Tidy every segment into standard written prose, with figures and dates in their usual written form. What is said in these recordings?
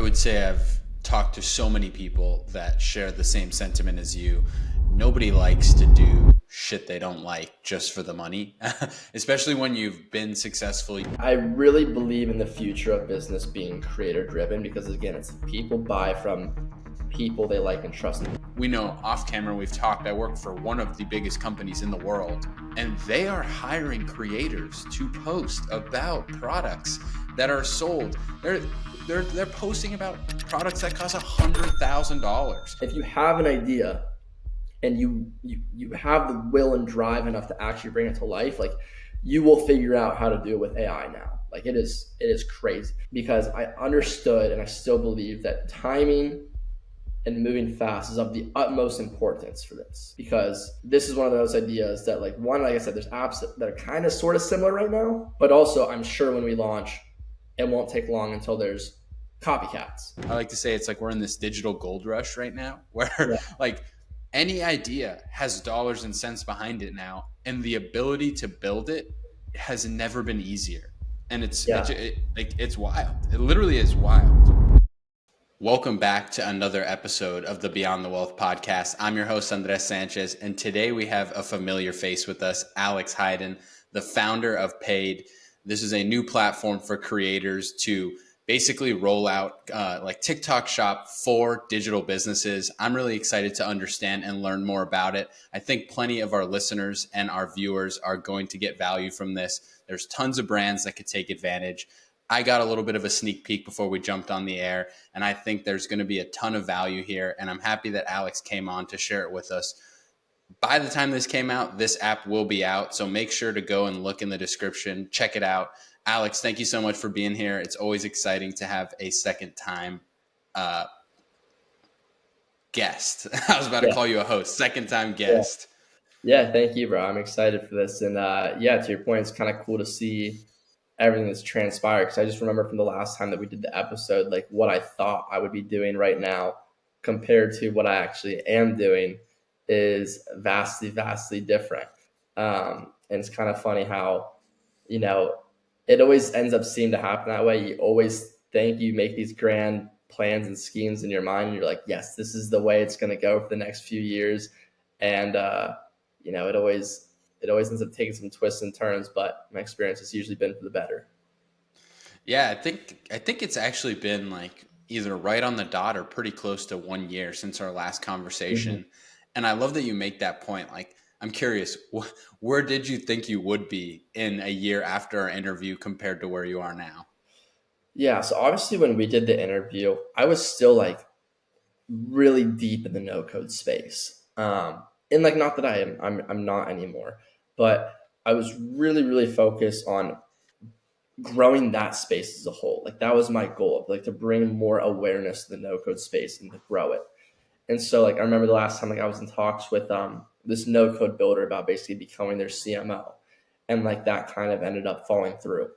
would say I've talked to so many people that share the same sentiment as you. Nobody likes to do shit they don't like just for the money, especially when you've been successful. I really believe in the future of business being creator driven because, again, it's people buy from people they like and trust. We know off camera we've talked, I work for one of the biggest companies in the world, and they are hiring creators to post about products that are sold. They're posting about products that cost $100,000. If you have an idea and you have the will and drive enough to actually bring it to life, like, you will figure out how to do it with AI now. Like, it is crazy, because I understood and I still believe that timing and moving fast is of the utmost importance for this, because this is one of those ideas that, like I said, there's apps that are kind of sort of similar right now, but also I'm sure when we launch, it won't take long until there's copycats. I like to say it's like we're in this digital gold rush right now where like any idea has dollars and cents behind it now, and the ability to build it has never been easier. And it's wild. It literally is wild. Welcome back to another episode of the Beyond the Wealth podcast. I'm your host, Andres Sanchez, and today we have a familiar face with us, Alex Hayden, the founder of Paid. This is a new platform for creators to basically roll out like TikTok shop for digital businesses. I'm really excited to understand and learn more about it. I think plenty of our listeners and our viewers are going to get value from this. There's tons of brands that could take advantage. I got a little bit of a sneak peek before we jumped on the air, and I think there's going to be a ton of value here, and I'm happy that Alex came on to share it with us. By the time this came out, this app will be out, so make sure to go and look in the description, check it out. Alex, thank you so much for being here. It's always exciting to have a second time guest. I was about to call you a host, second time guest. Yeah, thank you, bro. I'm excited for this. And to your point, it's kind of cool to see everything that's transpired, because I just remember from the last time that we did the episode, like, what I thought I would be doing right now compared to what I actually am doing is vastly different. And it's kind of funny how, it always ends up seeming to happen that way. You always think you make these grand plans and schemes in your mind, and you're like, yes, this is the way it's going to go for the next few years. And, it always ends up taking some twists and turns, but my experience has usually been for the better. Yeah, I think it's actually been like either right on the dot or pretty close to 1 year since our last conversation. Mm-hmm. And I love that you make that point. Like, I'm curious, where did you think you would be in a year after our interview compared to where you are now? Yeah, so obviously when we did the interview, I was still like really deep in the no code space. And like, not that I'm not anymore, but I was really focused on growing that space as a whole. Like, that was my goal, like, to bring more awareness to the no code space and to grow it. And so, like, I remember the last time, like, I was in talks with this no code builder about basically becoming their CMO, and like that kind of ended up falling through.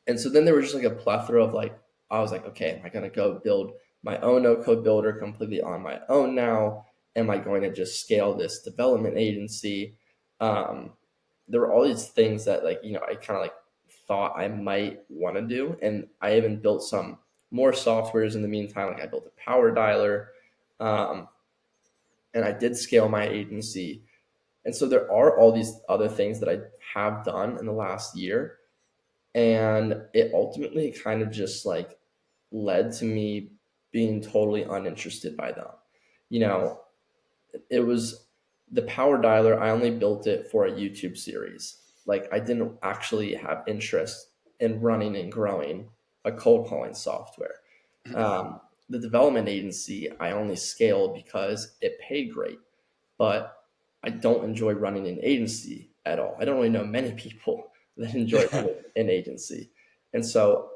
And so then there was just like a plethora of like, I was like, okay, am I going to go build my own no code builder completely on my own now? Am I going to just scale this development agency? There were all these things that, like, I kind of like thought I might want to do. And I even built some more softwares in the meantime. Like, I built a power dialer, and I did scale my agency. And so there are all these other things that I have done in the last year. And it ultimately kind of just like led to me being totally uninterested by them. It was the power dialer. I only built it for a YouTube series. Like, I didn't actually have interest in running and growing a cold calling software. The development agency, I only scaled because it paid great, but I don't enjoy running an agency at all. I don't really know many people that enjoy running an agency. And so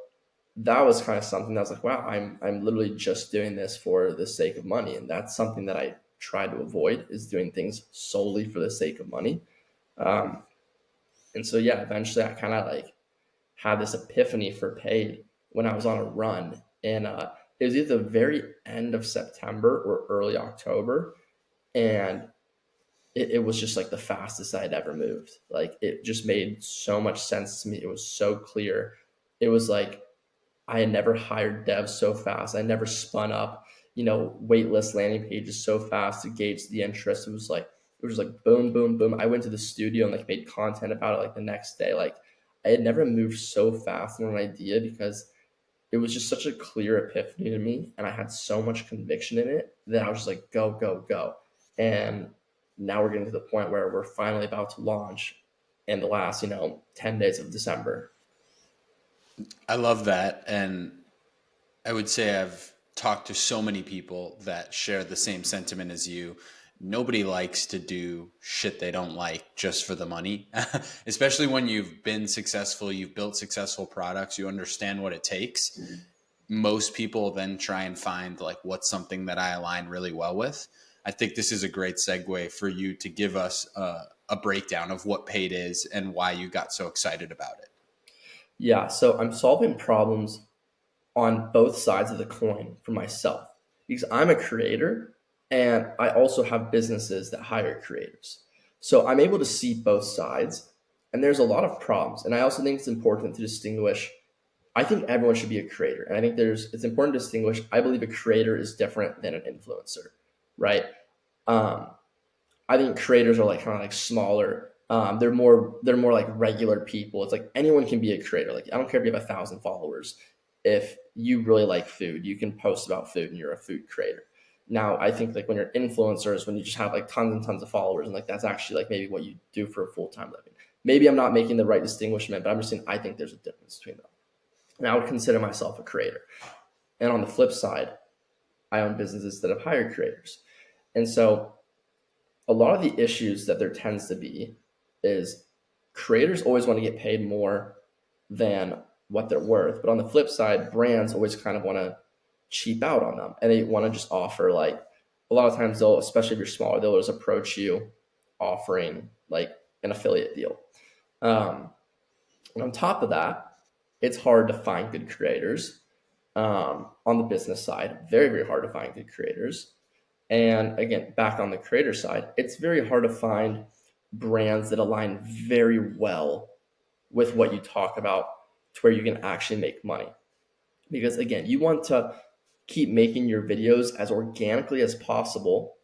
that was kind of something that I was like, wow, I'm literally just doing this for the sake of money. And that's something that I try to avoid, is doing things solely for the sake of money. And so, eventually I kind of like had this epiphany for Paid when I was on a run. And it was either the very end of September or early October. And it was just like the fastest I had ever moved. Like, it just made so much sense to me. It was so clear. It was like I had never hired devs so fast. I never spun up, waitlist landing pages so fast to gauge the interest. It was like boom, boom, boom. I went to the studio and like made content about it like the next day. Like I had never moved so fast on an idea because it was just such a clear epiphany to me, and I had so much conviction in it that I was just like, go, go, go. And now we're getting to the point where we're finally about to launch in the last 10 days of December. I love that. And I would say I've talked to so many people that share the same sentiment as you. Nobody likes to do shit they don't like just for the money, especially when you've been successful, you've built successful products, you understand what it takes. Most people then try and find like what's something that I align really well with. I think this is a great segue for you to give us a breakdown of what paid is and why you got so excited about it. Yeah, so I'm solving problems on both sides of the coin for myself because I'm a creator and I also have businesses that hire creators. So I'm able to see both sides, and there's a lot of problems. And I also think it's important to distinguish. I think everyone should be a creator, and I think it's important to distinguish. I believe a creator is different than an influencer, right? Um, I think creators are like kind of like smaller. They're more like regular people. It's like anyone can be a creator. Like I don't care if you have 1,000 followers. If you really like food, you can post about food and you're a food creator. Now I think like when you're influencers, when you just have like tons and tons of followers, and like that's actually like maybe what you do for a full-time living. Maybe I'm not making the right distinguishment, but I'm just saying I think there's a difference between them. And I would consider myself a creator. And on the flip side, I own businesses that have hired creators. And so a lot of the issues that there tends to be is creators always want to get paid more than what they're worth. But on the flip side, brands always kind of want to cheap out on them, and they want to just offer like a lot of times they'll, especially if you're smaller, they'll just approach you offering like an affiliate deal. Um, and on top of that, it's hard to find good creators on the business side. Very, very hard to find good creators. And again, back on the creator side, it's very hard to find brands that align very well with what you talk about to where you can actually make money. Because again, you want to keep making your videos as organically as possible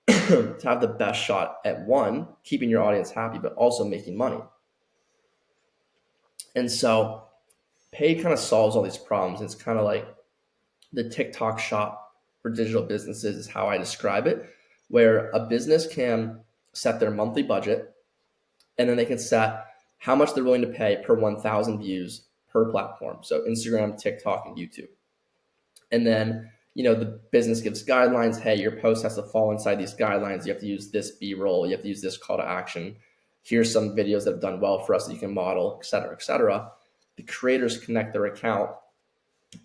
to have the best shot at one, keeping your audience happy, but also making money. And so pay kind of solves all these problems. It's kind of like the TikTok shop for digital businesses is how I describe it, where a business can set their monthly budget and then they can set how much they're willing to pay per 1,000 views per platform. So Instagram, TikTok, and YouTube. And then, the business gives guidelines. Hey, your post has to fall inside these guidelines. You have to use this B-roll. You have to use this call to action. Here's some videos that have done well for us that you can model, et cetera, et cetera. The creators connect their account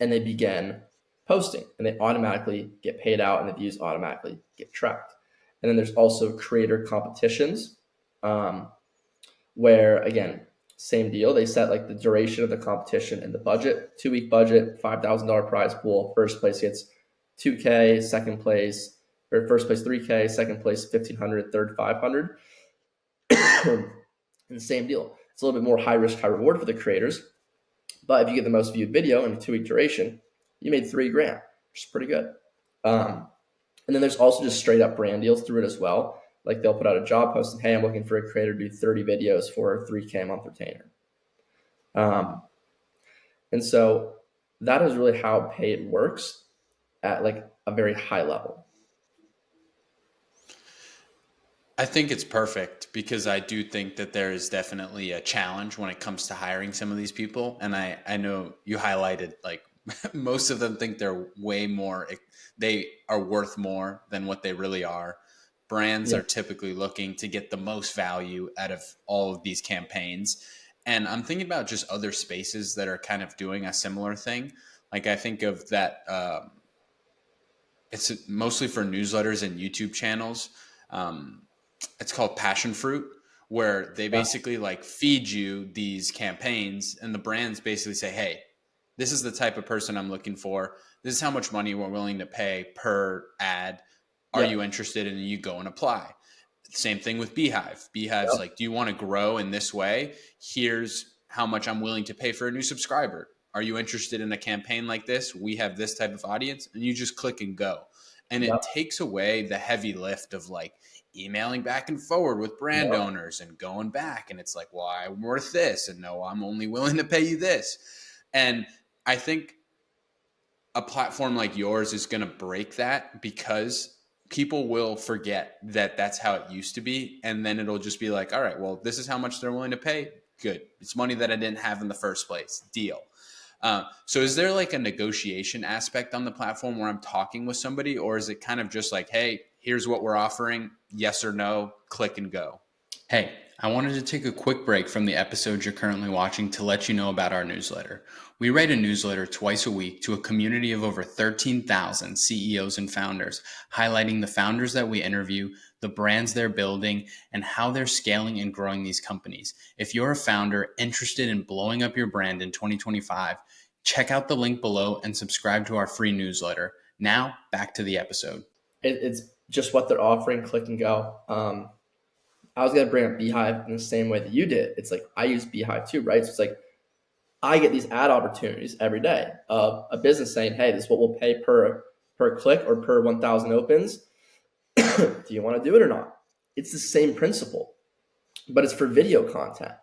and they begin posting, and they automatically get paid out and the views automatically get tracked. And then there's also creator competitions, where again, same deal. They set like the duration of the competition and the budget, 2-week budget, $5,000 prize pool. First place gets 2K, second place, or first place 3K, second place 1,500, third 500. And the same deal. It's a little bit more high risk, high reward for the creators. But if you get the most viewed video in a 2-week duration, you made $3,000, which is pretty good. And then there's also just straight up brand deals through it as well. Like they'll put out a job post and, hey, I'm looking for a creator to do 30 videos for a 3K a month retainer. And so that is really how paid works at like a very high level. I think it's perfect because I do think that there is definitely a challenge when it comes to hiring some of these people. And I know you highlighted like most of them think they're way more, they are worth more than what they really are. Brands Yeah. are typically looking to get the most value out of all of these campaigns. And I'm thinking about just other spaces that are kind of doing a similar thing. Like I think of that, it's mostly for newsletters and YouTube channels. Um, it's called passion fruit, where they Yeah. basically like feed you these campaigns and the brands basically say, hey, this is the type of person I'm looking for, this is how much money we're willing to pay per ad, are Yeah. you interested? And you go and apply. Same thing with Beehive's Yeah. like, do you want to grow in this way? Here's how much I'm willing to pay for a new subscriber. are you interested in a campaign like this? We have this type of audience, and you just click and go. And Yep. it takes away the heavy lift of like emailing back and forward with brand Yep. owners and going back. And it's like, well, I'm worth this. And no, I'm only willing to pay you this. And I think a platform like yours is going to break that because people will forget that that's how it used to be. And then it'll just be like, all right, well, this is how much they're willing to pay. Good. It's money that I didn't have in the first place. Deal. So is there like a negotiation aspect on the platform where I'm talking with somebody, or is it kind of just like, hey, here's what we're offering, yes or no, click and go? Hey, I wanted to take a quick break from the episodes you're currently watching to let you know about our newsletter. We write a newsletter twice a week to a community of over 13,000 CEOs and founders, highlighting the founders that we interview, the brands they're building, and how they're scaling and growing these companies. If you're a founder interested in blowing up your brand in 2025, check out the link below and subscribe to our free newsletter. Now, back to the episode. It's just what they're offering, click and go. I was going to bring up Beehive in the same way that you did. It's like I use Beehive too, right? So it's like I get these ad opportunities every day of a business saying, hey, this is what we'll pay per click or per 1,000 opens. Do you want to do it or not? It's the same principle, but it's for video content.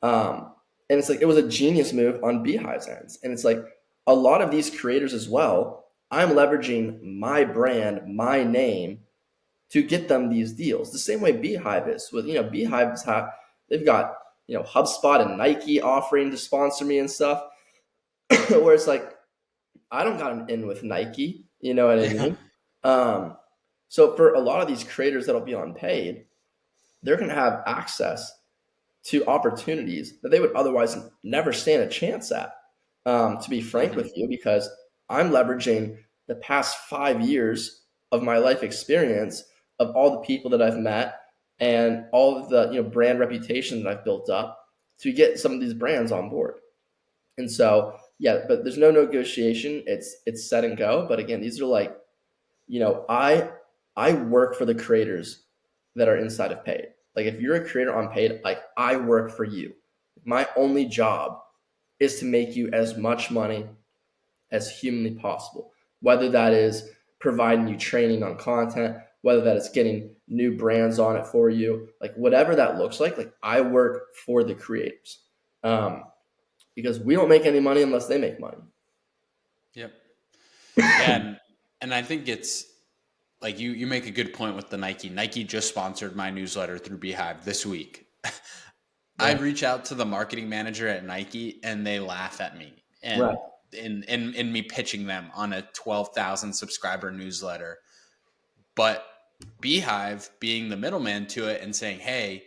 And it's like, it was a genius move on Beehive's ends. And it's like a lot of these creators as well, I'm leveraging my brand, my name to get them these deals. The same way Beehive is with, Beehive's they've got, HubSpot and Nike offering to sponsor me and stuff. Where it's like, I don't got an in with Nike, you know what I mean? So for a lot of these creators that'll be unpaid, they're going to have access to opportunities that they would otherwise never stand a chance at, to be frank with you, because I'm leveraging the past 5 years of my life experience of all the people that I've met and all of the brand reputation that I've built up to get some of these brands on board. And so, yeah, but there's no negotiation. It's set and go. But again, these are like, I work for the creators that are inside of paid. Like if you're a creator on paid, like I work for you. My only job is to make you as much money as humanly possible, whether that is providing you training on content, whether that is getting new brands on it for you, like whatever that looks like I work for the creators, because we don't make any money unless they make money. Yep. Yeah, and I think it's like you make a good point with the Nike. Nike just sponsored my newsletter through Beehive this week. I reach out to the marketing manager at Nike and they laugh at me and Right. in me pitching them on a 12,000 subscriber newsletter. But Beehive being the middleman to it and saying, hey,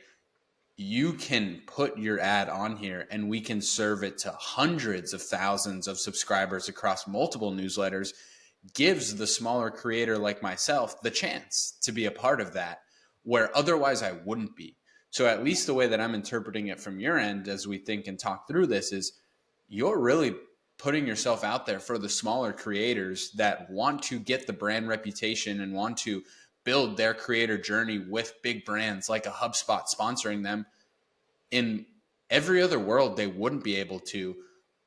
you can put your ad on here and we can serve it to hundreds of thousands of subscribers across multiple newsletters, gives the smaller creator like myself the chance to be a part of that, where otherwise I wouldn't be. So at least the way that I'm interpreting it from your end as we think and talk through this is you're really putting yourself out there for the smaller creators that want to get the brand reputation and want to build their creator journey with big brands like a HubSpot sponsoring them. In every other world, they wouldn't be able to.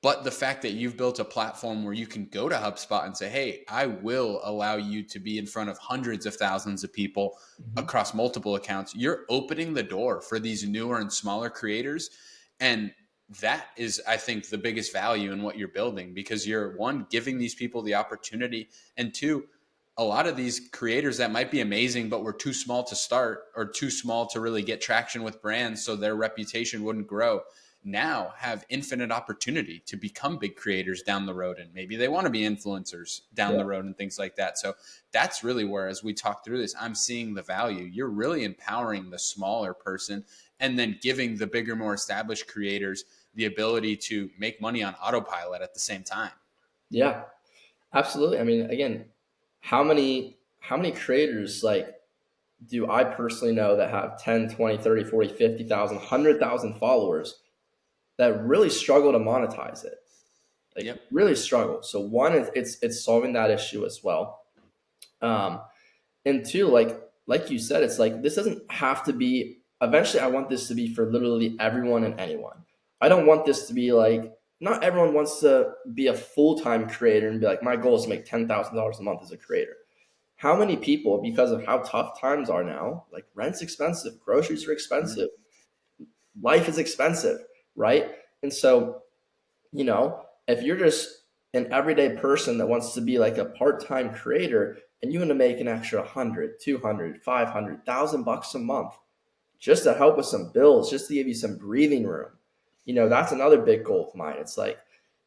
But the fact that you've built a platform where you can go to HubSpot and say, hey, I will allow you to be in front of hundreds of thousands of people across multiple accounts, you're opening the door for these newer and smaller creators. And that is, I think, the biggest value in what you're building, because you're, one, giving these people the opportunity, and two, a lot of these creators that might be amazing, but were too small to start or too small to really get traction with brands, so their reputation wouldn't grow, now have infinite opportunity to become big creators down the road. And maybe they want to be influencers down the road and things like that. So that's really where, as we talk through this, I'm seeing the value. You're really empowering the smaller person and then giving the bigger, more established creators the ability to make money on autopilot at the same time. Yeah, absolutely. I mean, again, how many creators like do I personally know that have 10, 20, 30, 40, 50,000, 100,000 followers that really struggle to monetize it? Like really struggle. So one is it's solving that issue as well. And two, like you said, it's like, this doesn't have to be, eventually I want this to be for literally everyone and anyone. I don't want this to be like not everyone wants to be a full-time creator and be like, my goal is to make $10,000 a month as a creator. How many people, because of how tough times are now, like rent's expensive, groceries are Mhm. expensive, life is expensive, right? And so, if you're just an everyday person that wants to be like a part-time creator and you want to make an extra 100, 200, 500,000 bucks a month just to help with some bills, just to give you some breathing room. That's another big goal of mine. It's like,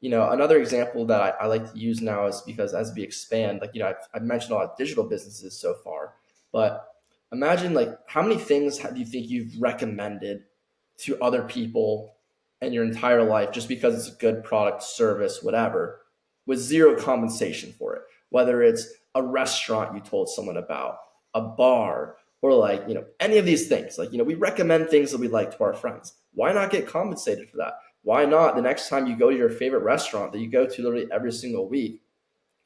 another example that I like to use now is because as we expand, like, I've mentioned a lot of digital businesses so far, but imagine like how many things do you think you've recommended to other people in your entire life just because it's a good product, service, whatever, with zero compensation for it? Whether it's a restaurant you told someone about, a bar, or like any of these things, like we recommend things that we like to our friends. Why not get compensated for that? Why not the next time you go to your favorite restaurant that you go to literally every single week,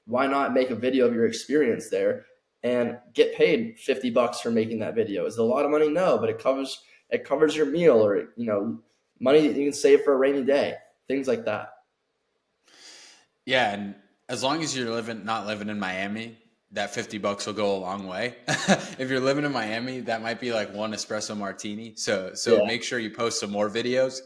why not make a video of your experience there and get paid 50 bucks for making that video? Is it a lot of money? No, but it covers your meal, or money that you can save for a rainy day, things like that. Yeah, and as long as you're not living in Miami, that 50 bucks will go a long way. If you're living in Miami, that might be like one espresso martini. So Yeah, make sure you post some more videos.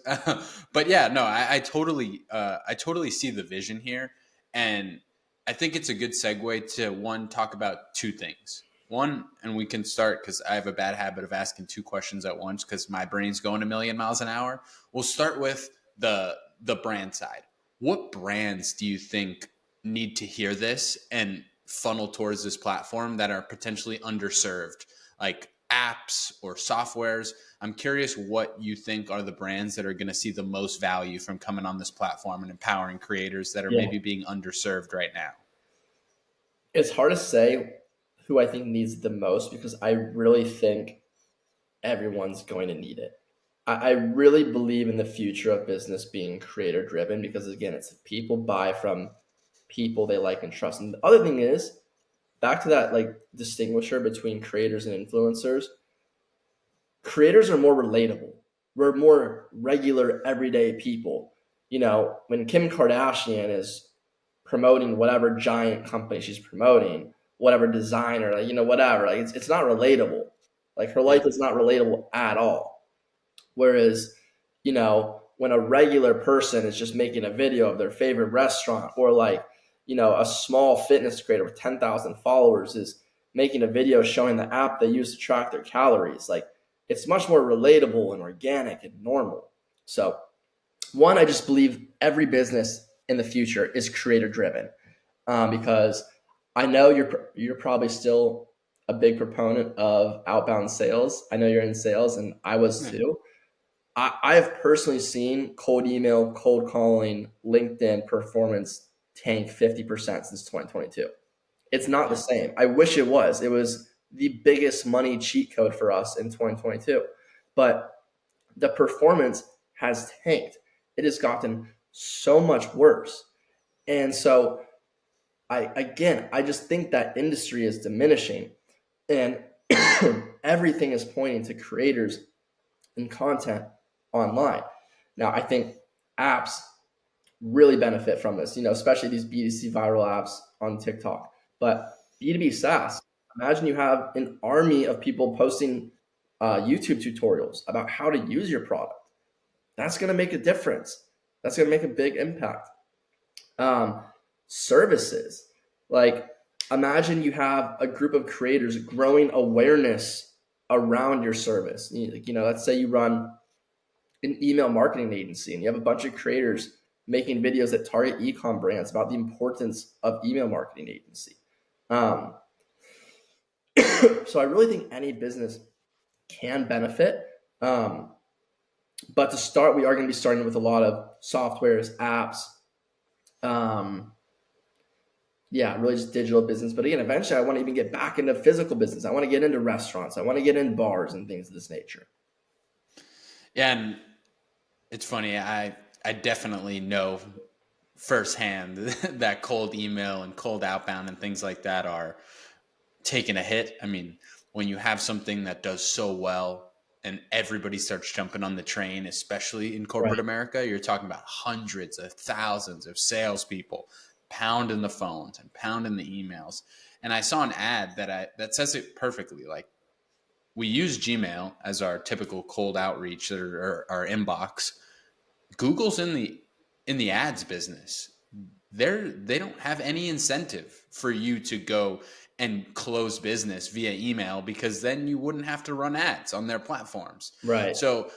But yeah, no, I totally see the vision here, and I think it's a good segue to one talk about two things. One, and we can start because I have a bad habit of asking two questions at once because my brain's going a million miles an hour. We'll start with the brand side. What brands do you think need to hear this and funnel towards this platform that are potentially underserved, like apps or softwares? I'm curious what you think are the brands that are going to see the most value from coming on this platform and empowering creators that are yeah. maybe being underserved right now. It's hard to say who I think needs the most because I really think everyone's going to need it. I really believe in the future of business being creator driven because, again, it's people buy from people they like and trust. And the other thing is, back to that like distinguisher between creators and influencers, creators are more relatable. We're more regular, everyday people. When Kim Kardashian is promoting whatever giant company she's promoting, whatever designer, like, whatever, like it's not relatable. Like her life Yeah. is not relatable at all. Whereas, when a regular person is just making a video of their favorite restaurant, or like, a small fitness creator with 10,000 followers is making a video showing the app they use to track their calories, like it's much more relatable and organic and normal. So, one, I just believe every business in the future is creator driven, because I know you're probably still a big proponent of outbound sales. I know you're in sales, and I was Yeah. too. I have personally seen cold email, cold calling, LinkedIn performance tank 50% since 2022. It's not the Yeah. same. I wish it was. It was the biggest money cheat code for us in 2022. But the performance has tanked. It has gotten so much worse. And so I just think that industry is diminishing, and everything is pointing to creators and content online. Now, I think apps really benefit from this, especially these B2C viral apps on TikTok. But B2B SaaS, imagine you have an army of people posting YouTube tutorials about how to use your product. That's going to make a difference. That's going to make a big impact. Um, Services, like imagine you have a group of creators growing awareness around your service. Let's say you run an email marketing agency and you have a bunch of creators making videos that target ecom brands about the importance of email marketing agency. Um, so I really think any business can benefit. Um, but to start, we are going to be starting with a lot of softwares, apps. Um, yeah, really just digital business. But again, eventually I want to even get back into physical business. I want to get into restaurants. I want to get in bars and things of this nature. Yeah, and it's funny. I definitely know firsthand that cold email and cold outbound and things like that are taking a hit. I mean, when you have something that does so well and everybody starts jumping on the train, especially in corporate Right. America. You're talking about hundreds of thousands of salespeople pounding the phones and pounding the emails. And I saw an ad that says it perfectly. Like, we use Gmail as our typical cold outreach or our inbox. Google's in the ads business. They don't have any incentive for you to go and close business via email, because then you wouldn't have to run ads on their platforms. Right. So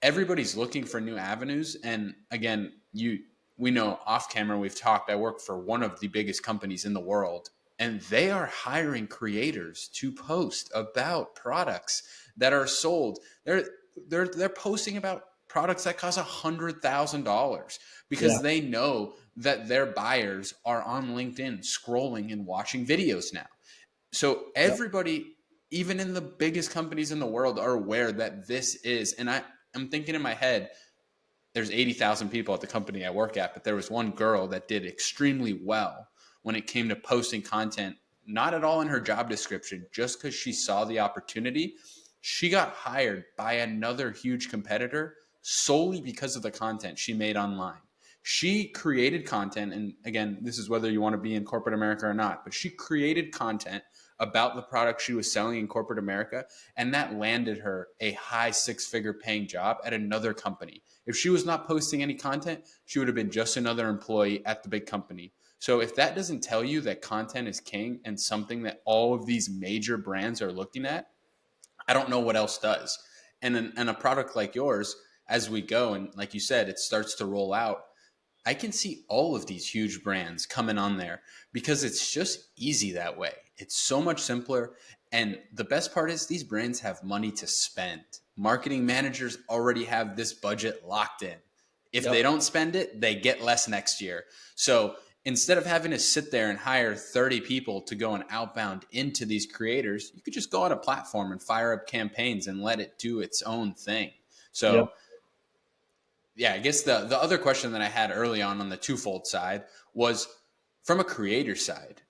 everybody's looking for new avenues. And again, we know off camera, we've talked, I work for one of the biggest companies in the world, and they are hiring creators to post about products that are sold. They're posting about products that cost $100,000 Yeah. because they know that their buyers are on LinkedIn scrolling and watching videos now. So Yep. everybody, even in the biggest companies in the world, are aware that this is, and I'm thinking in my head, there's 80,000 people at the company I work at, but there was one girl that did extremely well when it came to posting content, not at all in her job description, just because she saw the opportunity. She got hired by another huge competitor solely because of the content she made online. She created content, and again, this is whether you want to be in corporate America or not, but she created content about the product she was selling in corporate America, and that landed her a high six-figure paying job at another company. If she was not posting any content, she would have been just another employee at the big company. So if that doesn't tell you that content is king and something that all of these major brands are looking at, I don't know what else does. And a product like yours, as we go, and like you said, it starts to roll out, I can see all of these huge brands coming on there because it's just easy that way. It's so much simpler. And the best part is these brands have money to spend. Marketing managers already have this budget locked in. If they Yep. don't spend it, they get less next year. So instead of having to sit there and hire 30 people to go and outbound into these creators, you could just go on a platform and fire up campaigns and let it do its own thing. Yep. So yeah, I guess the other question that I had early on the twofold side was from a creator side.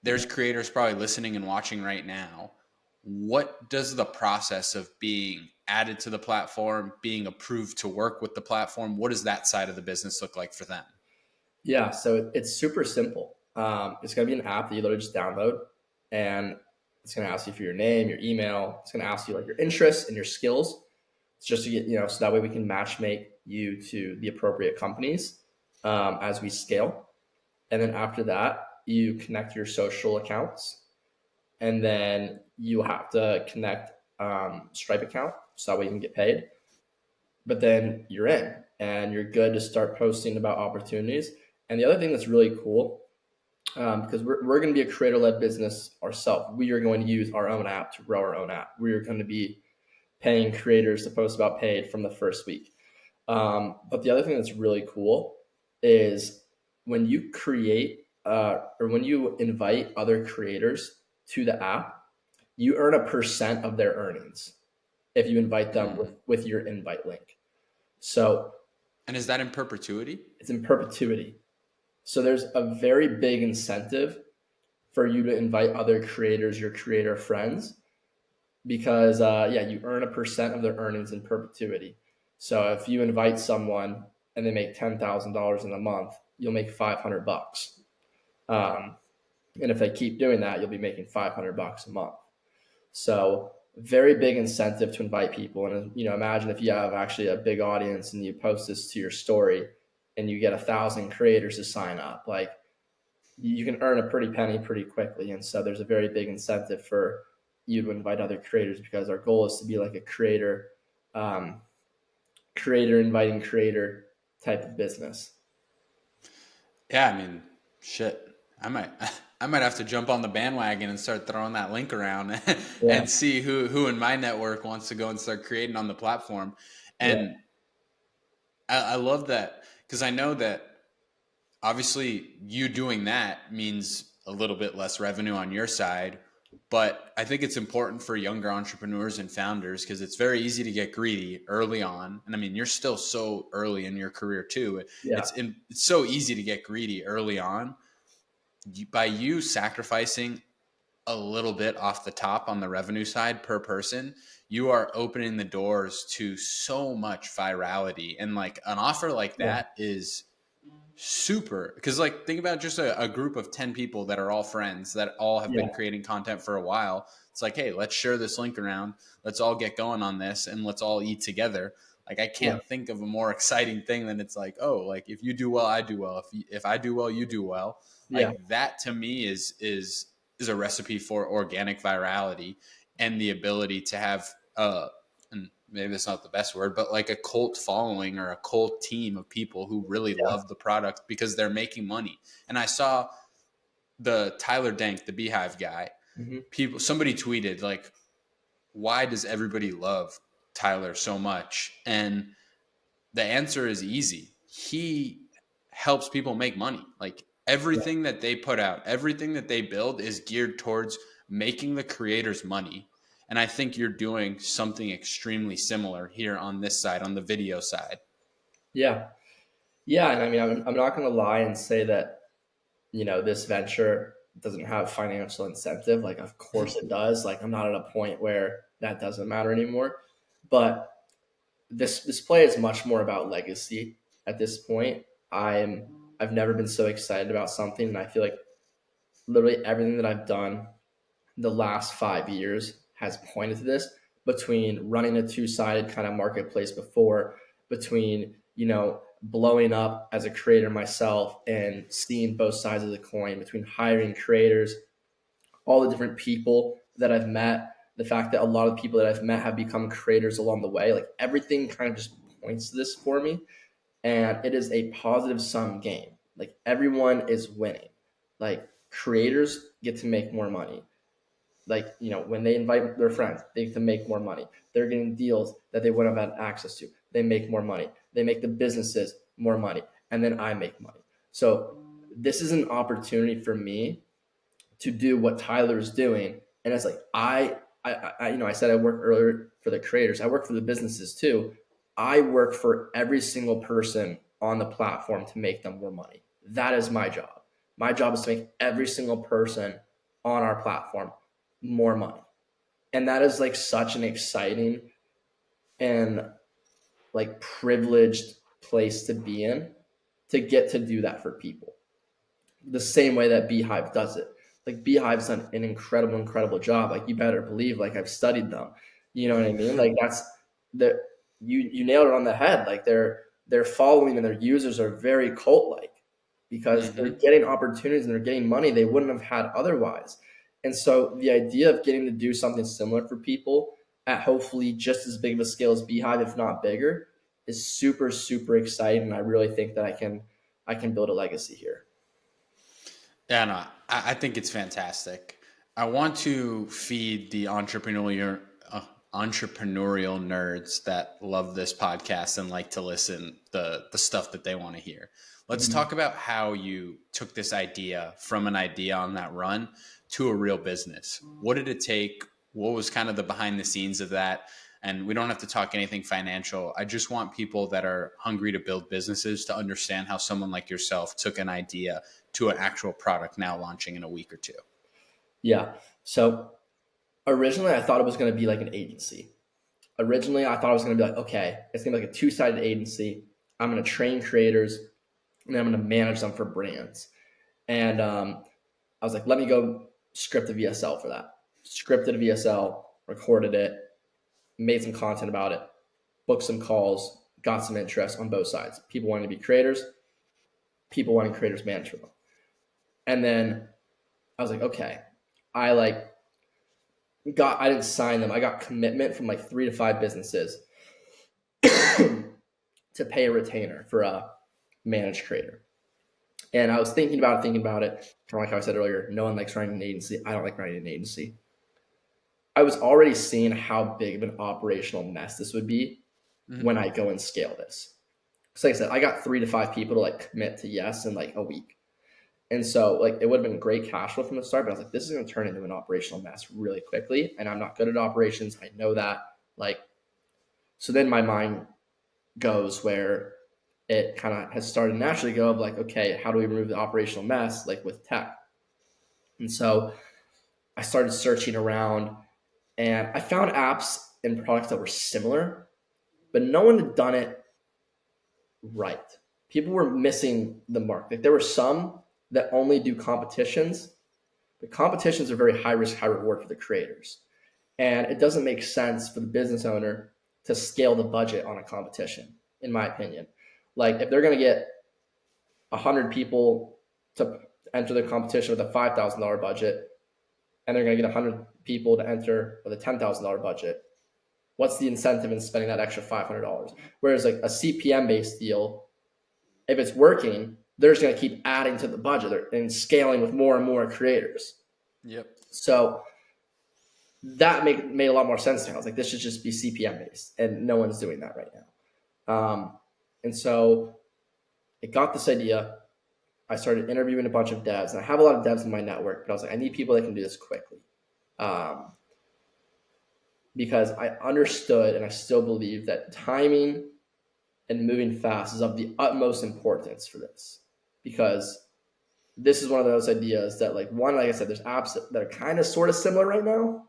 There's creators probably listening and watching right now. What does the process of being added to the platform, being approved to work with the platform, what does that side of the business look like for them? Yeah. So it's super simple. It's going to be an app that you literally just download, and it's going to ask you for your name, your email. It's going to ask you like your interests and your skills. It's just to get, so that way we can match make you to the appropriate companies as we scale. And then after that, you connect your social accounts, and then you have to connect Stripe account so that way you can get paid. But then you're in and you're good to start posting about opportunities. And the other thing that's really cool, because we're going to be a creator led business ourselves, we are going to use our own app to grow our own app. We are going to be paying creators to post about paid from the first week. But the other thing that's really cool is when you create or when you invite other creators to the app, you earn a percent of their earnings if you invite them with your invite link. So And is that in perpetuity? it's in perpetuity. So there's a very big incentive for you to invite other creators, your creator friends, because you earn a percent of their earnings in perpetuity. So if you invite someone and they make $10,000 in a month, you'll make $500. And if they keep doing that, you'll be making $500 a month. So very big incentive to invite people. And imagine if you have actually a big audience and you post this to your story and you get 1,000 creators to sign up, like you can earn a pretty penny pretty quickly. And so there's a very big incentive for you to invite other creators, because our goal is to be like a creator inviting creator type of business. Yeah, I mean, shit. I might I might have to jump on the bandwagon and start throwing that link around Yeah. and see who in my network wants to go and start creating on the platform. Yeah. And I love that because I know that obviously you doing that means a little bit less revenue on your side, but I think it's important for younger entrepreneurs and founders because it's very easy to get greedy early on. And I mean, you're still so early in your career too. Yeah. It's so easy to get greedy early on. By you sacrificing a little bit off the top on the revenue side per person, you are opening the doors to so much virality. And like an offer like Yeah. that is super, because like think about just a group of 10 people that are all friends that all have Yeah. been creating content for a while. It's like, hey, let's share this link around, let's all get going on this, and let's all eat together. Like I Yeah. can't think of a more exciting thing than it's like, oh, like if you do well, I do well, if I do well, you do well. Yeah. Like that to me is a recipe for organic virality and the ability to have and maybe that's not the best word, but like a cult following or a cult team of people who really Yeah. love the product because they're making money. And I saw the Tyler Dank, the Beehive guy, Hmm. people, somebody tweeted like, why does everybody love Tyler so much? And the answer is easy. He helps people make money. Like Yeah. everything that they put out, everything that they build is geared towards making the creators money. And I think you're doing something extremely similar here on this side, on the video side. Yeah. Yeah. And I mean, I'm not going to lie and say that, this venture doesn't have financial incentive. Like, of course it does. Like, I'm not at a point where that doesn't matter anymore. But this play is much more about legacy at this point. I've never been so excited about something, and I feel like literally everything that I've done the last 5 years has pointed to this, between running a two-sided kind of marketplace before, between, blowing up as a creator myself and seeing both sides of the coin, between hiring creators, all the different people that I've met, the fact that a lot of people that I've met have become creators along the way. Like everything kind of just points to this for me. And it is a positive sum game. Like everyone is winning. Like creators get to make more money. Like, when they invite their friends, they get to make more money. They're getting deals that they wouldn't have had access to. They make more money. They make the businesses more money. And then I make money. So this is an opportunity for me to do what Tyler's doing. And it's like I said I work earlier for the creators. I work for the businesses too. I work for every single person on the platform to make them more money. That is my job. My job is to make every single person on our platform more money. And that is like such an exciting and like privileged place to be in, to get to do that for people the same way that Beehive does it. Like Beehive's done an incredible, incredible job. Like you better believe, like I've studied them. You know what I mean? Like that's the you nailed it on the head. Like their following and their users are very cult like, because they're Mm-hmm. getting opportunities and they're getting money they wouldn't have had otherwise. And so the idea of getting to do something similar for people at hopefully just as big of a scale as Beehive, if not bigger, is super, super exciting. And I really think that I can build a legacy here. Yeah, no, I think it's fantastic. I want to feed the entrepreneurial nerds that love this podcast and like to listen the stuff that they want to hear. Let's Mhm. talk about how you took this idea from an idea on that run to a real business. What did it take? What was kind of the behind the scenes of that? And we don't have to talk anything financial. I just want people that are hungry to build businesses to understand how someone like yourself took an idea to an actual product now launching in a week or two. Yeah. So originally, I thought it was going to be like an agency. Originally, I thought it was going to be like, okay, it's going to be like a two-sided agency. I'm going to train creators and I'm going to manage them for brands. And I was like, let me go script a VSL for that. Scripted a VSL, recorded it, made some content about it, booked some calls, got some interest on both sides. People wanting to be creators, people wanting creators manage for them. And then I was like, okay, I like I didn't sign them. I got commitment from like 3 to 5 businesses to pay a retainer for a managed creator. And I was thinking about it, kind of like how I said earlier, no one likes running an agency. I don't like running an agency. I was already seeing how big of an operational mess this would be Mm-hmm. when I go and scale this. So like I said, I got 3 to 5 people to like commit to yes in like a week. And so like it would have been great cash flow from the start, but I was like, this is going to turn into an operational mess really quickly. And I'm not good at operations. I know that. Like, so then my mind goes where it kind of has started naturally go of like, okay, how do we remove the operational mess like with tech? And so I started searching around, and I found apps and products that were similar, but no one had done it right. People were missing the mark. Like there were some that only do competitions. The competitions are very high risk, high reward for the creators. And it doesn't make sense for the business owner to scale the budget on a competition, in my opinion. Like if they're going to get 100 people to enter the competition with a $5,000 budget, and they're going to get 100 people to enter with a $10,000 budget, what's the incentive in spending that extra $500? Whereas like a CPM based deal, if it's working, they're just going to keep adding to the budget and scaling with more and more creators. Yep. So that made a lot more sense to me. I was like, this should just be CPM based, and no one's doing that right now. And so it got this idea. I started interviewing a bunch of devs, and I have a lot of devs in my network, but I was like, I need people that can do this quickly. Because I understood and I still believe that timing and moving fast is of the utmost importance for this. Because this is one of those ideas that, like, one, like I said, there's apps that are kind of sort of similar right now.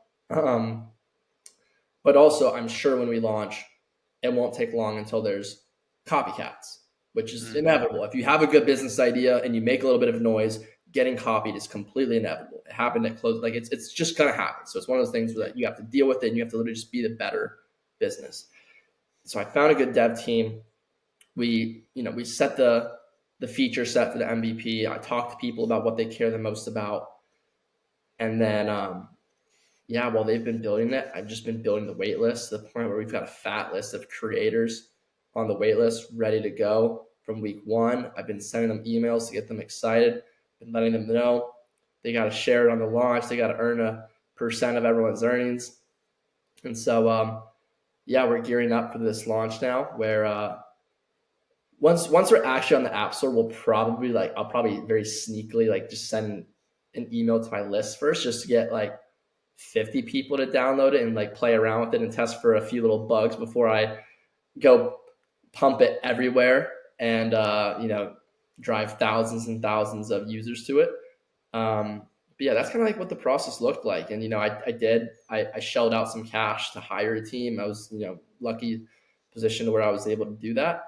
But also, I'm sure when we launch, it won't take long until there's copycats, which is inevitable. If you have a good business idea and you make a little bit of noise, getting copied is completely inevitable. It happened at close, like it's just gonna happen. So it's one of those things where you have to deal with it, and you have to literally just be the better business. So I found a good dev team. We set the feature set for the MVP. I talked to people about what they care the most about, and then while they've been building it, I've just been building the wait list to the point where we've got a fat list of creators on the wait list ready to go from week one. I've been sending them emails to get them excited, been letting them know they got to share it on the launch. They got to earn a percent of everyone's earnings. And so, we're gearing up for this launch now where once we're actually on the App Store, I'll probably very sneakily just send an email to my list first just to get 50 people to download it and play around with it and test for a few little bugs before I go pump it everywhere and drive thousands and thousands of users to it. But that's kind of what the process looked like. And I shelled out some cash to hire a team. I was lucky position where I was able to do that.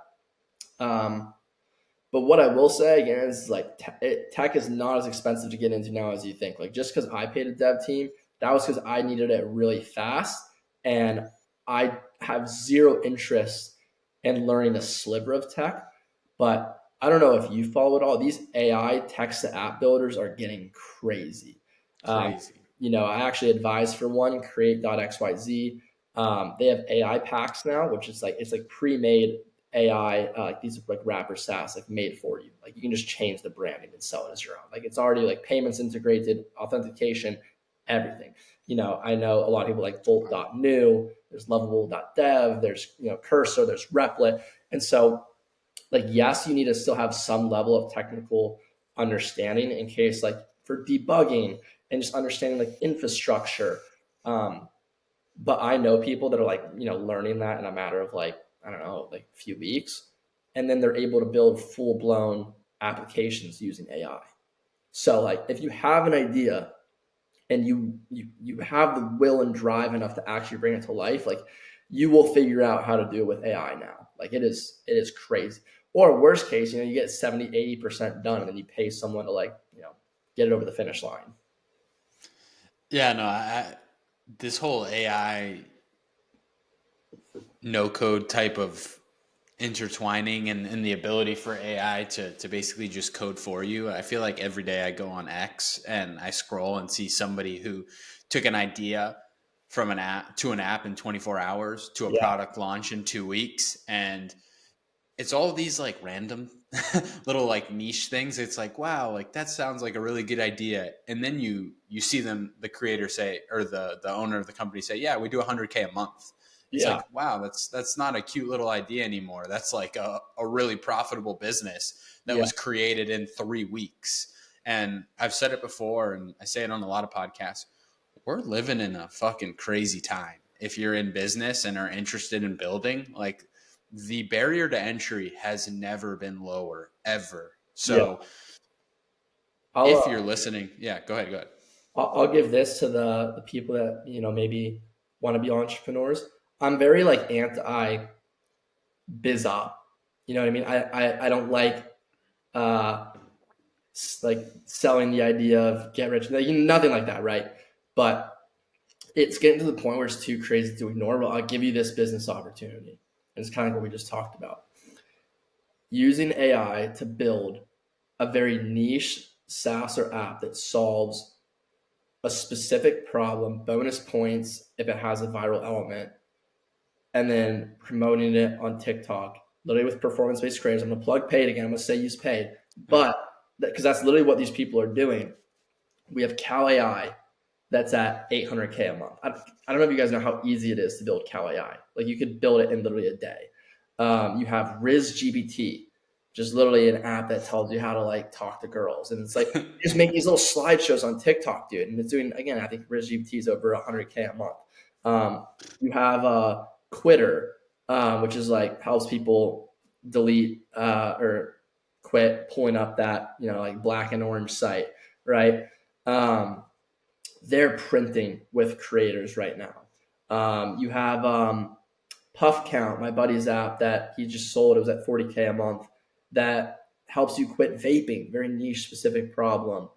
But what I will say again is tech is not as expensive to get into now as you think. Just because I paid a dev team, that was because I needed it really fast, and I have zero interest in learning a sliver of tech. But I don't know if you follow it all. These AI text to app builders are getting crazy. Crazy. I actually advise for one, create.xyz. They have AI packs now, which is it's pre-made AI, these are rapper SaaS, made for you. You can just change the branding and sell it as your own. It's already payments integrated, authentication, everything. I know a lot of people like Bolt.new, there's Lovable.dev, there's Cursor, there's Replit. And so yes, you need to still have some level of technical understanding in case for debugging and just understanding infrastructure. But I know people that are learning that in a matter of I don't know, a few weeks, and then they're able to build full-blown applications using AI. So if you have an idea and you have the will and drive enough to actually bring it to life, you will figure out how to do it with AI now. It is crazy. Or worst case, you get 70-80% done, and then you pay someone to get it over the finish line. Yeah, no, this whole AI no code type of intertwining and the ability for AI to basically just code for you. I feel like every day I go on X and I scroll and see somebody who took an idea from an app in 24 hours to a product launch in 2 weeks. And it's all these random little niche things. It's wow, that sounds like a really good idea. And then you see them, the creator say, or the owner of the company say, yeah, we do 100K a month. It's wow, that's not a cute little idea anymore. That's a really profitable business that was created in 3 weeks. And I've said it before, and I say it on a lot of podcasts. We're living in a fucking crazy time. If you're in business and are interested in building, the barrier to entry has never been lower, ever. So if you're listening, go ahead. I'll give this to the people that maybe want to be entrepreneurs. I'm very like anti biz op. You know what I mean? I don't uh like selling the idea of get rich, like, nothing like that, right? But it's getting to the point where it's too crazy to ignore. Well, I'll give you this business opportunity. And it's kind of what we just talked about. Using AI to build a very niche SaaS or app that solves a specific problem, bonus points if it has a viral element, and then promoting it on TikTok, literally with performance based creators. I'm going to plug paid again. I'm going to say use paid, Yeah. but because that's literally what these people are doing. We have Cal AI that's at 800K a month. I don't know if you guys know how easy it is to build Cal AI. Like you could build it in literally a day. You have Riz GPT, just literally an app that tells you how to like talk to girls, and it's like you just make these little slideshows on TikTok, dude. And it's doing, again, I think Riz GPT is over 100K a month. You have Quitter, which is like helps people delete or quit pulling up that like black and orange site, right? Um, they're printing with creators right now. You have Puff Count, my buddy's app that he just sold. It was at 40K a month. That helps you quit vaping, very niche specific problem.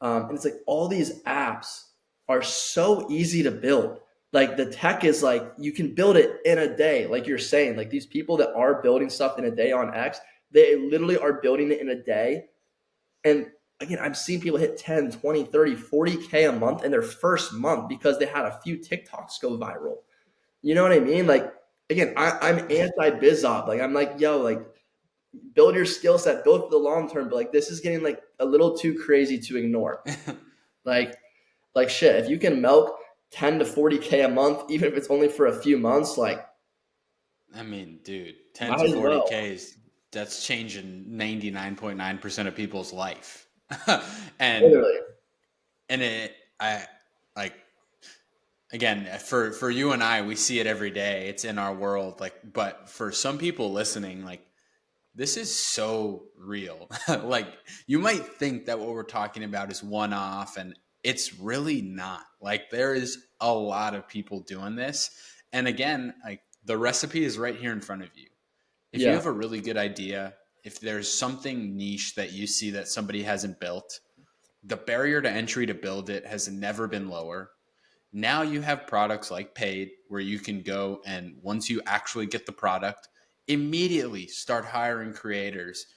And it's like all these apps are so easy to build. Like the tech is like you can build it in a day, like you're saying. Like these people that are building stuff in a day on X, they literally are building it in a day. And again, I've seen people hit 10, 20, 30, 40K a month in their first month because they had a few TikToks go viral. You know what I mean? Like, again, I'm anti biz op. Like, I'm like, yo, like, build your skill set, build for the long term. But like, this is getting like a little too crazy to ignore. Like, shit, if you can milk 10 to 40K a month, even if it's only for a few months, like, I mean, dude, 10 might to as well. 40K is that's changing 99.9% of people's life. and Literally. and it I like again, for you and I, we see it every day. It's in our world, like, but for some people listening, like, this is so real. Like, you might think that what we're talking about is one off, and it's really not. Like, there is a lot of people doing this. And again, like, the recipe is right here in front of you. If you Yeah. have a really good idea, if there's something niche that you see that somebody hasn't built, the barrier to entry to build it has never been lower. Now you have products like Paid where you can go and once you actually get the product, immediately start hiring creators.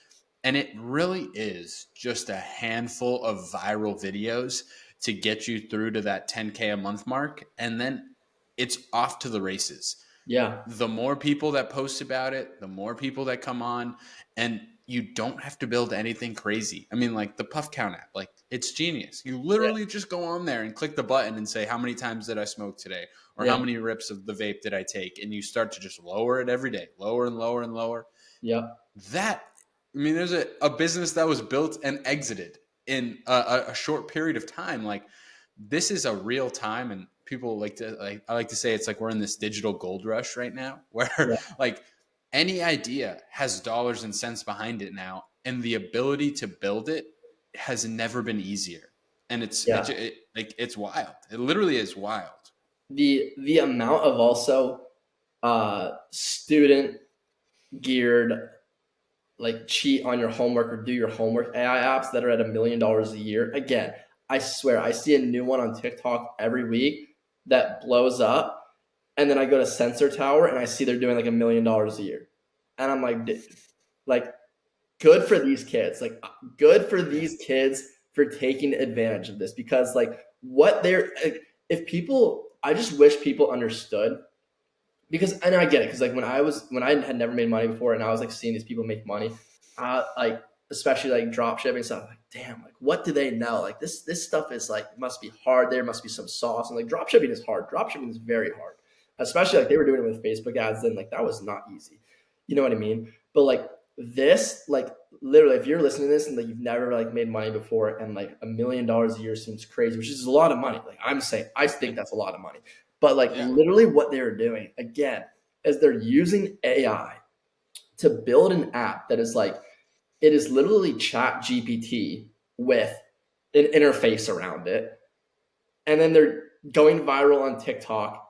And it really is just a handful of viral videos to get you through to that 10K a month mark. And then it's off to the races. Yeah. The more people that post about it, the more people that come on, and you don't have to build anything crazy. I mean, like the Puff Count app, like it's genius. You Yeah. literally just go on there and click the button and say, how many times did I smoke today? Or how Yeah. many rips of the vape did I take? And you start to just lower it every day, lower and lower and lower. Yeah. That, I mean, there's a business that was built and exited in a short period of time. Like, this is a real time, and people like to I like to say it's like we're in this digital gold rush right now where Yeah. like any idea has dollars and cents behind it now, and the ability to build it has never been easier. And Yeah. like it's wild. It literally is wild. The amount of also student geared like cheat on your homework or do your homework AI apps that are at $1 million a year. Again, I swear I see a new one on TikTok every week that blows up, and then I go to Sensor Tower and I see they're doing like $1 million a year, and I'm like, dude, like, good for these kids, like good for Yeah. these kids for taking advantage of this, because like what they're like, if people, I just wish people understood, because and I get it, because like when I had never made money before and I was like seeing these people make money, like especially like drop shipping stuff, like damn, like what do they know? Like this stuff is like must be hard. There must be some sauce, and like drop shipping is hard. Drop shipping is very hard, especially like they were doing it with Facebook ads. Then like that was not easy. You know what I mean? But like this, like literally, if you're listening to this and like you've never like made money before, and like $1 million a year seems crazy, which is a lot of money. Like I'm saying, I think that's a lot of money. But like Yeah. literally what they're doing again is they're using AI to build an app that is like, it is literally chat GPT with an interface around it. and then they're going viral on TikTok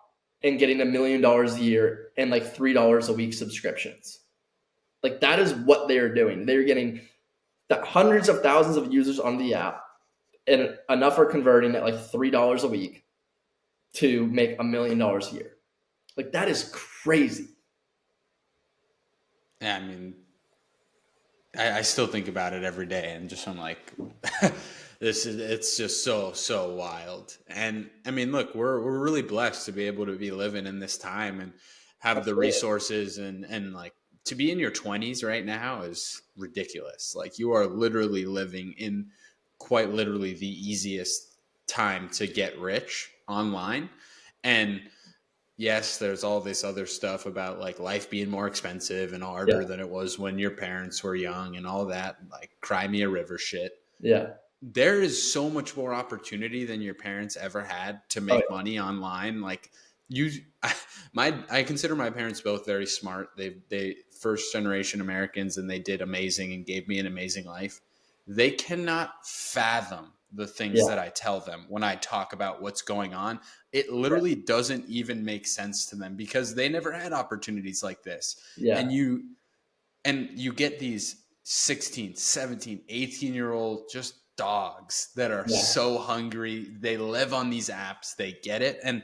and getting $1 million a year and like $3 a week subscriptions. Like that is what they are doing. They're getting hundreds of thousands of users on the app, and enough are converting at like $3 a week to make $1 million a year. Like that is crazy. Yeah, I mean, I still think about it every day, and just I'm like, it's just so wild. And I mean, look, we're really blessed to be able to be living in this time and have the Absolutely. resources, and like to be in your 20s right now is ridiculous. Like you are literally living in quite literally the easiest time to get rich online. And yes, there's all this other stuff about like life being more expensive and Yeah. harder than it was when your parents were young and all that, like cry me a river shit. Yeah. There is so much more opportunity than your parents ever had to Oh, make money online. Like you, I consider my parents both very smart. They first generation Americans, and they did amazing and gave me an amazing life. They cannot fathom the things yeah. that I tell them when I talk about what's going on. It literally doesn't even make sense to them because they never had opportunities like this. Yeah. And you get these 16, 17, 18-year-old just dogs that are Yeah. so hungry. They live on these apps, they get it. And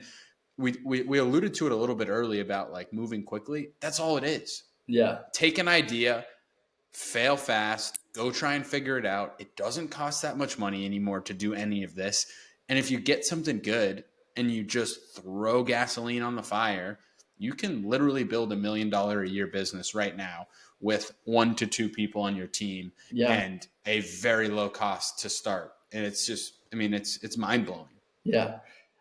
we alluded to it a little bit early about like moving quickly. That's all it is. Yeah. Take an idea, fail fast, go try and figure it out. It doesn't cost that much money anymore to do any of this. And if you get something good and you just throw gasoline on the fire, you can literally build $1 million a year business right now with 1 to 2 people on your team Yeah. and a very low cost to start. And it's just, I mean, it's mind blowing. Yeah.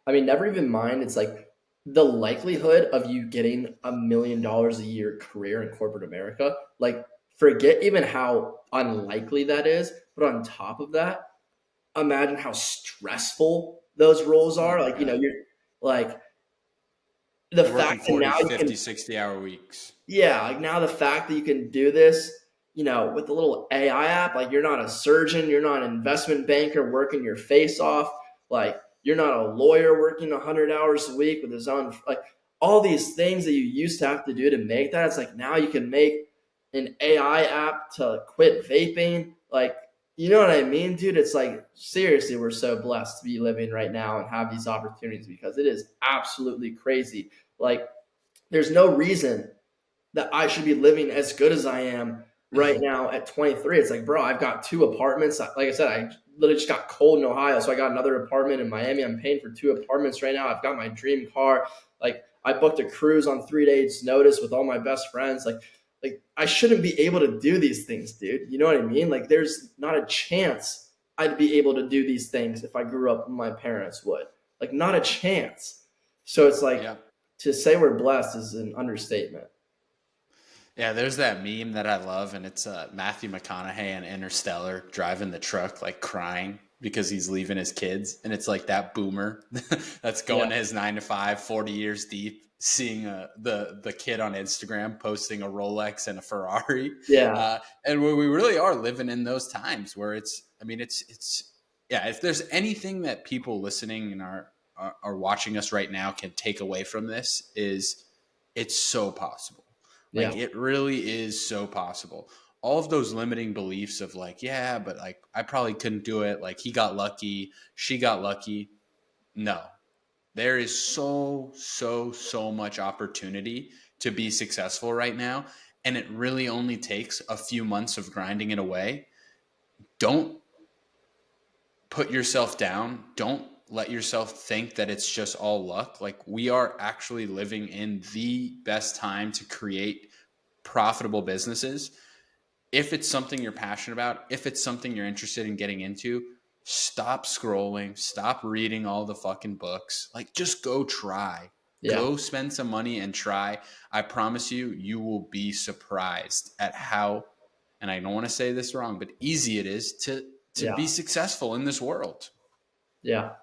I mean, never even mind. It's like the likelihood of you getting $1 million a year career in corporate America. Like, forget even how unlikely that is. But on top of that, imagine how stressful those roles Oh are. my Like, God. you're like the You're fact working that 40, now you can 50, 60 hour weeks. yeah, like now the fact that you can do this, with the little AI app, like you're not a surgeon, you're not an investment banker working your face off, like you're not a lawyer working 100 hours a week with his own, like all these things that you used to have to do to make that. It's like now you can make an AI app to quit vaping. Like, you know what I mean, dude? It's like, seriously, we're so blessed to be living right now and have these opportunities because it is absolutely crazy. Like, there's no reason that I should be living as good as I am right now at 23. It's like, bro, I've got 2 apartments. Like I said, I literally just got cold in Ohio, so I got another apartment in Miami. I'm paying for 2 apartments right now. I've got my dream car. Like I booked a cruise on 3 days notice with all my best friends. Like I shouldn't be able to do these things, dude. You know what I mean? Like there's not a chance I'd be able to do these things if I grew up my parents would. Like not a chance. So it's like Yeah. to say we're blessed is an understatement. Yeah, there's that meme that I love, and it's Matthew McConaughey in Interstellar driving the truck, like crying because he's leaving his kids. And it's like that boomer that's Yeah. going to his 9 to 5, 40 years deep, seeing the kid on Instagram posting a Rolex and a Ferrari. Yeah. And we really are living in those times where I mean, yeah, if there's anything that people listening and are watching us right now can take away from this is it's so possible. Yeah. Like it really is so possible. All of those limiting beliefs of like, yeah, but like I probably couldn't do it. Like he got lucky, she got lucky. No, there is so much opportunity to be successful right now. And it really only takes a few months of grinding it away. Don't put yourself down. Don't let yourself think that it's just all luck. Like we are actually living in the best time to create profitable businesses. If it's something you're passionate about, if it's something you're interested in getting into, stop scrolling, stop reading all the fucking books. Like just go try. Yeah. Go spend some money and try. I promise you, you will be surprised at how, and I don't want to say this wrong, but easy it is to Yeah. be successful in this world. Yeah.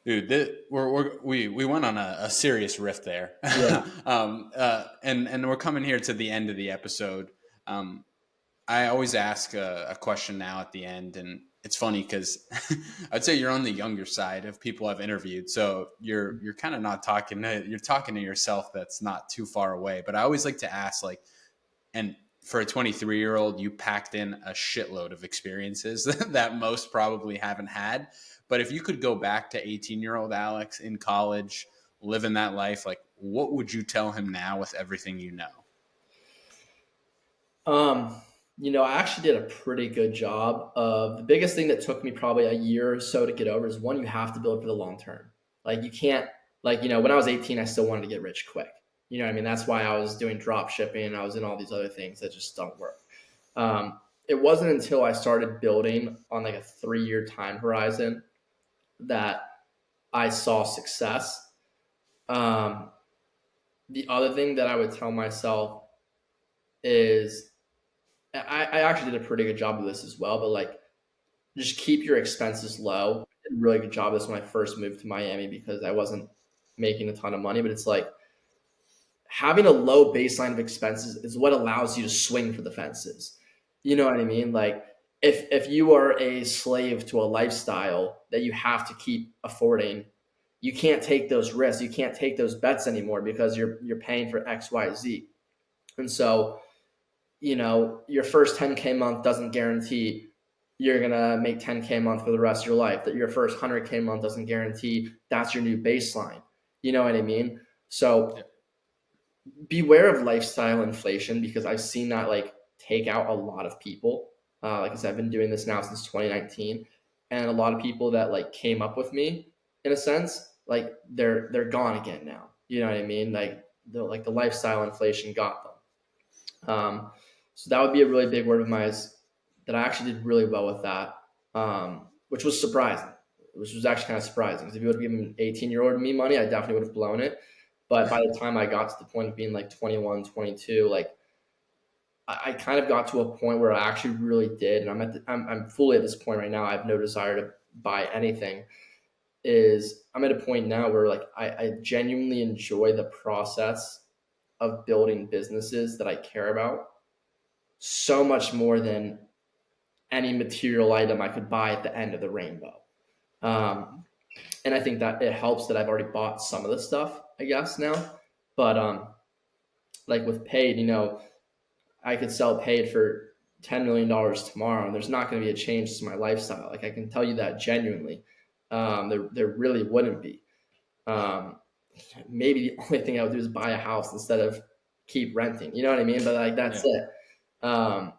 Dude, we went on a serious riff there, Yeah. and we're coming here to the end of the episode. I always ask a question now at the end, and it's funny because I'd say you're on the younger side of people I've interviewed. So you're kind of not talking to, you're talking to yourself that's not too far away. But I always like to ask, like, and for a 23-year-old, you packed in a shitload of experiences that most probably haven't had. But if you could go back to 18-year-old Alex in college, living that life, like, what would you tell him now with everything you know? Um, I actually did a pretty good job of the biggest thing that took me probably a year or so to get over is one, you have to build for the long term. Like you can't when I was 18, I still wanted to get rich quick. You know what I mean? That's why I was doing drop shipping and I was in all these other things that just don't work. It wasn't until I started building on like a 3-year time horizon that I saw success. Um, the other thing that I would tell myself is I actually did a pretty good job of this as well, but like just keep your expenses low. I did a really good job of this when I first moved to Miami because I wasn't making a ton of money, but it's like having a low baseline of expenses is what allows you to swing for the fences. You know what I mean? Like if you are a slave to a lifestyle that you have to keep affording, you can't take those risks. You can't take those bets anymore because you're paying for X, Y, Z. And so your first 10K month doesn't guarantee you're going to make 10K a month for the rest of your life. That your first 100K month doesn't guarantee that's your new baseline. You know what I mean? So Yeah. beware of lifestyle inflation because I've seen that like take out a lot of people. Like I said, I've been doing this now since 2019, and a lot of people that like came up with me in a sense, like they're gone again now. You know what I mean? Like the lifestyle inflation got them. So that would be a really big word of mine is that I actually did really well with that, which was surprising, which was actually kind of surprising because if you would have given an 18-year-old me money, I definitely would have blown it. But by the time I got to the point of being like 21, 22, like I kind of got to a point where I actually really did. And I'm fully at this point right now. I have no desire to buy anything. I'm at a point now where like I genuinely enjoy the process of building businesses that I care about so much more than any material item I could buy at the end of the rainbow. Um, and I think that it helps that I've already bought some of the stuff, I guess now. But like with paid, I could sell paid for $10 million tomorrow, and there's not going to be a change to my lifestyle. Like I can tell you that genuinely. There really wouldn't be. Um, Maybe the only thing I would do is buy a house instead of keep renting. You know what I mean? But like that's Yeah. it. Um,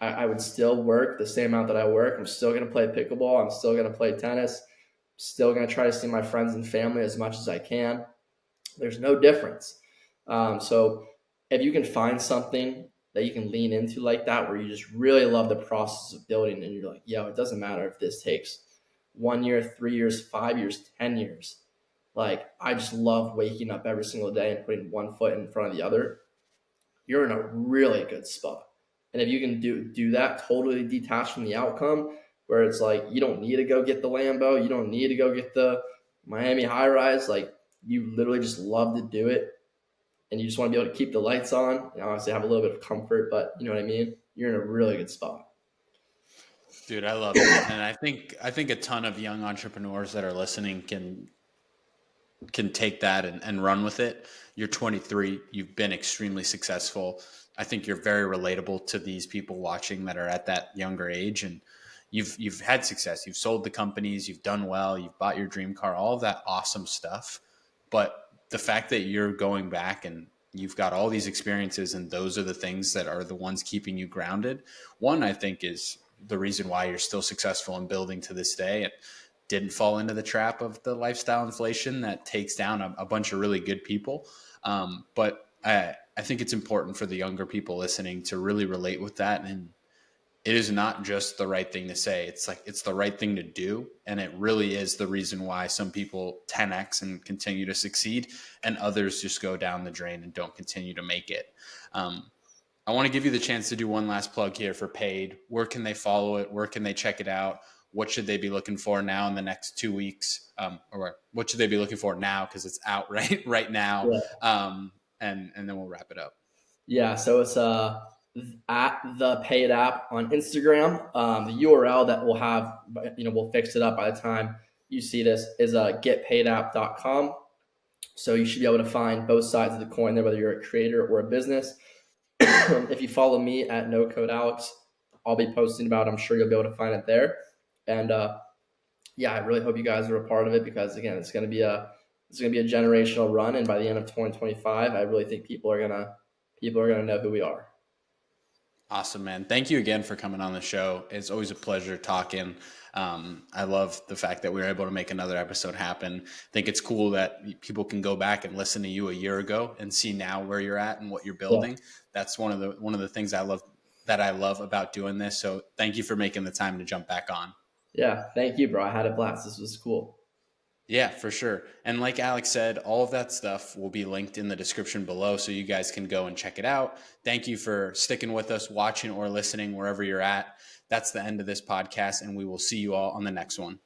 I would still work the same amount that I work. I'm still going to play pickleball. I'm still going to play tennis. Still going to try to see my friends and family as much as I can. There's no difference. So if you can find something that you can lean into like that, where you just really love the process of building, and you're like, yo, it doesn't matter if this takes 1 year, 3 years, 5 years, 10 years. Like I just love waking up every single day and putting one foot in front of the other. You're in a really good spot. And if you can do that totally detached from the outcome, where it's like you don't need to go get the Lambo, you don't need to go get the Miami high rise, like you literally just love to do it and you just want to be able to keep the lights on and obviously have a little bit of comfort, but you know what I mean? You're in a really good spot. Dude, I love it. And I think a ton of young entrepreneurs that are listening can take that and run with it. You're 23, you've been extremely successful. I think you're very relatable to these people watching that are at that younger age, and you've had success. You've sold the companies, you've done well, you've bought your dream car, all of that awesome stuff. But the fact that you're going back and you've got all these experiences and those are the things that are the ones keeping you grounded. One, I think, is the reason why you're still successful in building to this day. And didn't fall into the trap of the lifestyle inflation that takes down a bunch of really good people. But I think it's important for the younger people listening to really relate with that. And it is not just the right thing to say. It's like, it's the right thing to do. And it really is the reason why some people 10X and continue to succeed and others just go down the drain and don't continue to make it. Um, I want to give you the chance to do one last plug here for paid. Where can they follow it? Where can they check it out? What should they be looking for now in the next 2 weeks? Or what should they be looking for now because it's out right now? Yeah. And then we'll wrap it up. Yeah. So it's at the paid app on Instagram. The URL that we'll have, we'll fix it up by the time you see this, is getpaidapp.com. So you should be able to find both sides of the coin there, whether you're a creator or a business. If you follow me at No Code Alex, I'll be posting about it. I'm sure you'll be able to find it there. And yeah, I really hope you guys are a part of it, because again, it's going to be a generational run, and by the end of 2025, I really think people are gonna know who we are. Awesome, man. Thank you again for coming on the show. It's always a pleasure talking. I love the fact that we were able to make another episode happen. I think it's cool that people can go back and listen to you a year ago and see now where you're at and what you're Yeah. building. That's one of the things I love about doing this. So thank you for making the time to jump back on. Yeah, thank you, bro. I had a blast. This was cool. Yeah, for sure. And like Alex said, all of that stuff will be linked in the description below so you guys can go and check it out. Thank you for sticking with us, watching or listening wherever you're at. That's the end of this podcast, and we will see you all on the next one.